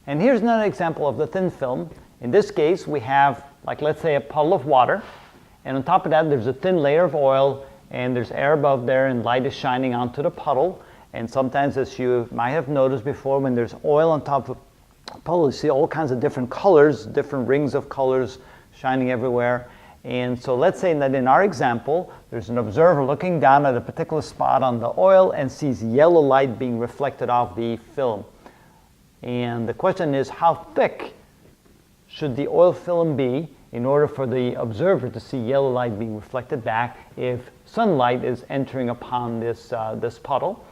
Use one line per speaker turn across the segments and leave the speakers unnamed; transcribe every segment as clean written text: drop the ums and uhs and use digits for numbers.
And here's another example of the thin film. In this case, we have, like, let's say a puddle of water, and on top of that there's a thin layer of oil, and there's air above there, and light is shining onto the puddle. And sometimes, as you might have noticed before, when there's oil on top of a puddle, you see all kinds of different colors, different rings of colors shining everywhere. And so let's say that in our example, there's an observer looking down at a particular spot on the oil and sees yellow light being reflected off the film. And the question is, how thick should the oil film be in order for the observer to see yellow light being reflected back if sunlight is entering upon this puddle?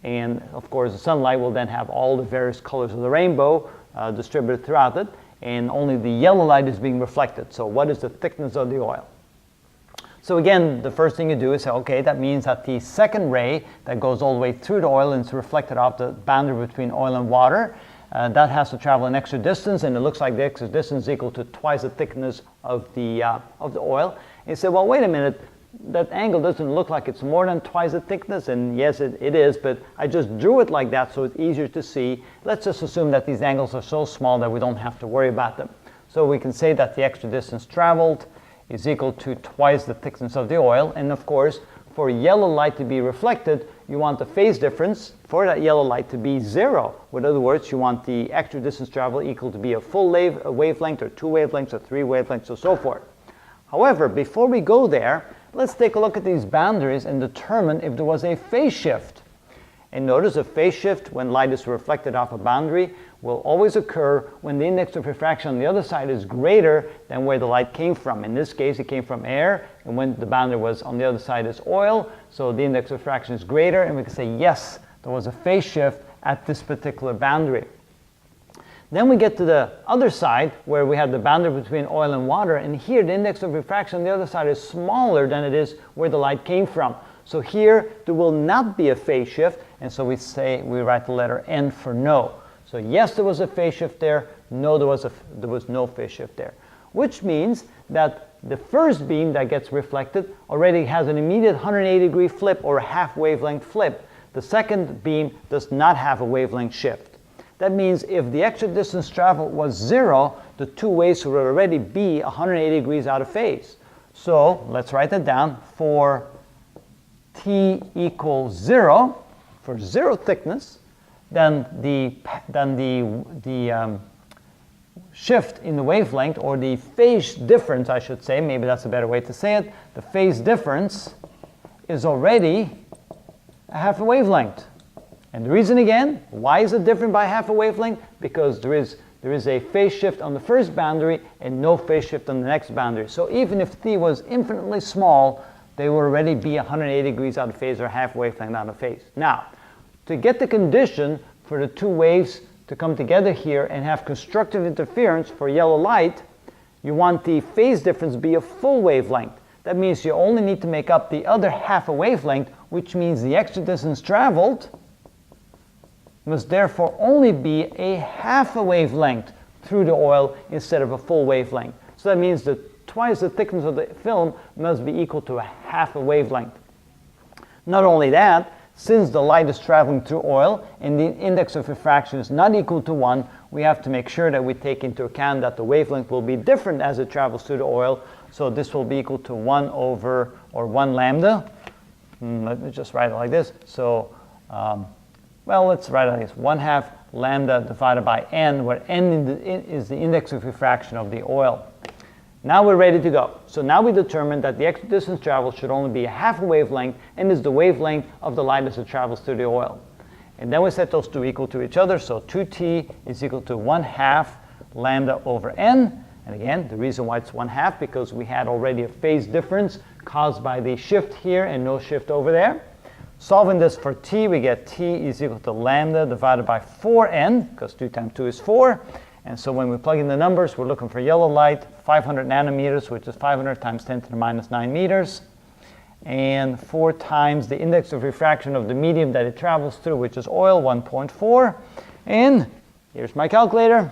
And of course, the sunlight will then have all the various colors of the rainbow distributed throughout it, and only the yellow light is being reflected. So what is the thickness of the oil? So again, the first thing you do is say, okay, that means that the second ray that goes all the way through the oil and is reflected off the boundary between oil and water, that has to travel an extra distance, and it looks like the extra distance is equal to twice the thickness of the oil. And you say, well, wait a minute, that angle doesn't look like it's more than twice the thickness, and yes, it is, but I just drew it like that so it's easier to see. Let's just assume that these angles are so small that we don't have to worry about them. So we can say that the extra distance traveled is equal to twice the thickness of the oil, and of course, for yellow light to be reflected, you want the phase difference for that yellow light to be 0. In other words, you want the extra distance traveled equal to be a full wavelength, or 2 wavelengths, or 3 wavelengths, or so forth. However, before we go there, let's take a look at these boundaries and determine if there was a phase shift. And notice a phase shift when light is reflected off a boundary will always occur when the index of refraction on the other side is greater than where the light came from. In this case, it came from air, and when the boundary was on the other side is oil, so the index of refraction is greater, and we can say, yes, there was a phase shift at this particular boundary. Then we get to the other side where we have the boundary between oil and water, and here the index of refraction on the other side is smaller than it is where the light came from. So here there will not be a phase shift, and so we write the letter N for no. So yes, there was a phase shift there, no, there was no phase shift there. Which means that the first beam that gets reflected already has an immediate 180-degree flip, or a half wavelength flip. The second beam does not have a wavelength shift. That means if the extra distance traveled was 0, the two waves would already be 180 degrees out of phase. So let's write that down. For t equals 0, for 0 thickness, then the shift in the wavelength, or the phase difference, I should say, maybe that's a better way to say it, the phase difference is already a half a wavelength. And the reason again, why is it different by half a wavelength? Because there is a phase shift on the first boundary and no phase shift on the next boundary. So even if t was infinitely small, they will already be 180 degrees out of phase, or half wavelength out of phase. Now, to get the condition for the two waves to come together here and have constructive interference for yellow light, you want the phase difference be a full wavelength. That means you only need to make up the other half a wavelength, which means the extra distance traveled must therefore only be a half a wavelength through the oil instead of a full wavelength. So that means that twice the thickness of the film must be equal to a half a wavelength. Not only that, since the light is traveling through oil and the index of refraction is not equal to 1, we have to make sure that we take into account that the wavelength will be different as it travels through the oil. So this will be equal to 1 over, or 1 lambda. Let me just write it like this. So, well, let's write it like this. 1/2 lambda divided by n, where n is the index of refraction of the oil. Now we're ready to go. So now we determined that the extra distance traveled should only be a half a wavelength, and is the wavelength of the light as it travels through the oil. And then we set those two equal to each other, so 2t is equal to 1/2 lambda over n. And again, the reason why it's 1/2, because we had already a phase difference caused by the shift here and no shift over there. Solving this for t, we get t is equal to lambda divided by 4n, because 2 times 2 is 4. And so when we plug in the numbers, we're looking for yellow light, 500 nanometers, which is 500 times 10 to the minus 9 meters. And 4 times the index of refraction of the medium that it travels through, which is oil, 1.4. And here's my calculator.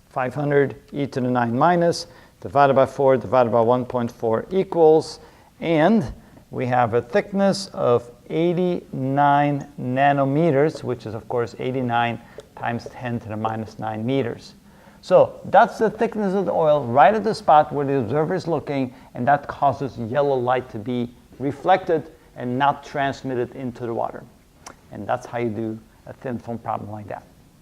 500 e to the 9 minus, divided by 4, divided by 1.4 equals, and we have a thickness of 89 nanometers, which is, of course, 89 times 10 to the minus 9 meters. So that's the thickness of the oil right at the spot where the observer is looking, and that causes yellow light to be reflected and not transmitted into the water. And that's how you do a thin film problem like that.